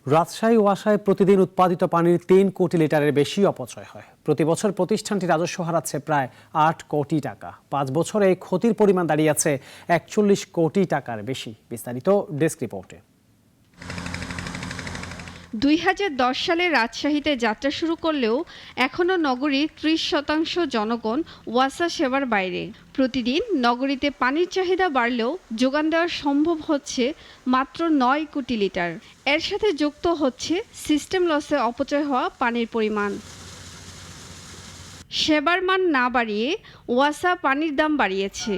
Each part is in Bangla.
রাজশাহী ওয়াসায় প্রতিদিন উৎপাদিত পানির ৩ কোটি লিটারের বেশি অপচয় হয়। প্রতি বছর প্রতিষ্ঠানটি রাজস্ব হারাচ্ছে প্রায় ৮ কোটি টাকা। ৫ বছরে এই ক্ষতির পরিমাণ দাঁড়িয়েছে ৪১ কোটি টাকার বেশি। বিস্তারিত ডেস্ক রিপোর্টে। ২০১০ সালে রাজশাহীতে যাত্রা শুরু করলেও এখনও নগরীর ৩০% জনগণ ওয়াসা সেবার বাইরে। প্রতিদিন নগরীতে পানির চাহিদা বাড়লেও যোগান দেওয়া সম্ভব হচ্ছে মাত্র ৯ কোটি লিটার। এর সাথে যুক্ত হচ্ছে সিস্টেম লসে অপচয় হওয়া পানির পরিমাণ। সেবার মান না বাড়িয়ে ওয়াসা পানির দাম বাড়িয়েছে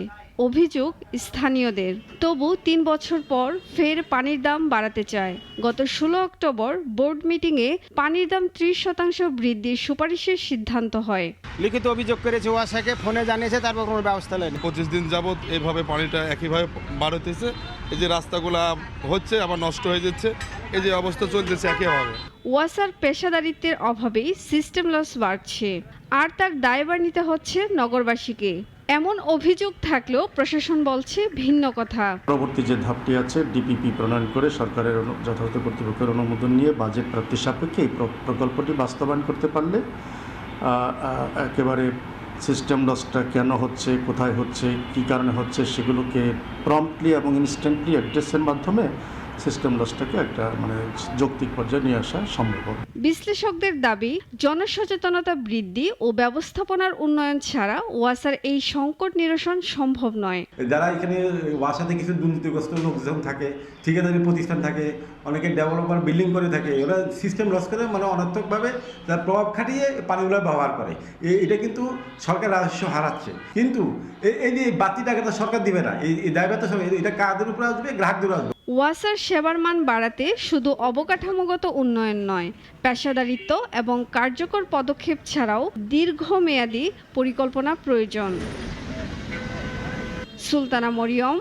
অভিযোগ স্থানীয়দের। তবু ৩ বছর পর ফের পানির দাম বাড়াতে চায়। গত ১৬ অক্টোবর বোর্ড মিটিংয়ে পানির দাম ৩০% বৃদ্ধির সুপারিশের সিদ্ধান্ত হয়। লিখিত অভিযোগ করেছে, ওয়াসাকে ফোনে জানিয়েছে, তারপর কোনো ব্যবস্থা নেই। ২৫ দিন যাবৎ এইভাবে পানিটা একইভাবে বাড়তেছে। এই যে রাস্তাগুলা হচ্ছে আবার নষ্ট হয়ে যাচ্ছে, এই যে অবস্থা চলতেছে একইভাবে। ওয়াসার পেশাদারিত্বের অভাবেই সিস্টেম লস বাড়ছে, আর তার দায়ভার নিতে হচ্ছে নগরবাসীকে। এমন অভিযোগ থাকলেও প্রশাসন বলছে ভিন্ন কথা। পরবর্তী যে ধাপটি আছে, ডিপিপি প্রণয়ন করে সরকারের যথাযথ কর্তৃপক্ষের অনুমোদন নিয়ে বাজেট প্রাপ্তির সাপেক্ষে এই প্রকল্পটি বাস্তবায়ন করতে পারলে একেবারে সিস্টেম লসটা কেন হচ্ছে, কোথায় হচ্ছে, কী কারণে হচ্ছে সেগুলোকে প্রম্পটলি এবং ইনস্ট্যান্টলি অ্যাড্রেসের মাধ্যমে সিস্টেম লসটাকে একটা যৌক্তিক পর্যায়ে নিয়ে আসা সম্ভব। বিশ্লেষকদের দাবি, জনসচেতনতা বৃদ্ধি ও ব্যবস্থাপনার উন্নয়ন ছাড়া ওয়াসার এই সংকট নিরসন সম্ভব নয়। যারা এখানে ওয়াসাতে কিছু দুর্নীতিগ্রস্ত লোকজন থাকে, ঠিকাদারি প্রতিষ্ঠান থাকে, অনেকে ডেভেলপার বিল্ডিং করে থাকে, ওরা সিস্টেম লস করে অনর্থকভাবে তার প্রভাব খাটিয়ে পানিগুলো ব্যবহার করে। এটা কিন্তু সরকার রাজস্ব হারাচ্ছে। কিন্তু এই যে বাড়তি টাকাটা সরকার দিবে না, এই দায়ভারটা এটা কাদের উপরে আসবে? গ্রাহকদের আসবে। ওয়াসার সেবার মান বাড়াতে শুধু অবকাঠামোগত উন্নয়ন নয়, পেশাদারিত্ব এবং কার্যকর পদক্ষেপ ছাড়াও দীর্ঘমেয়াদী পরিকল্পনা প্রয়োজন। সুলতানা মরিয়ম,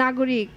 নাগরিক।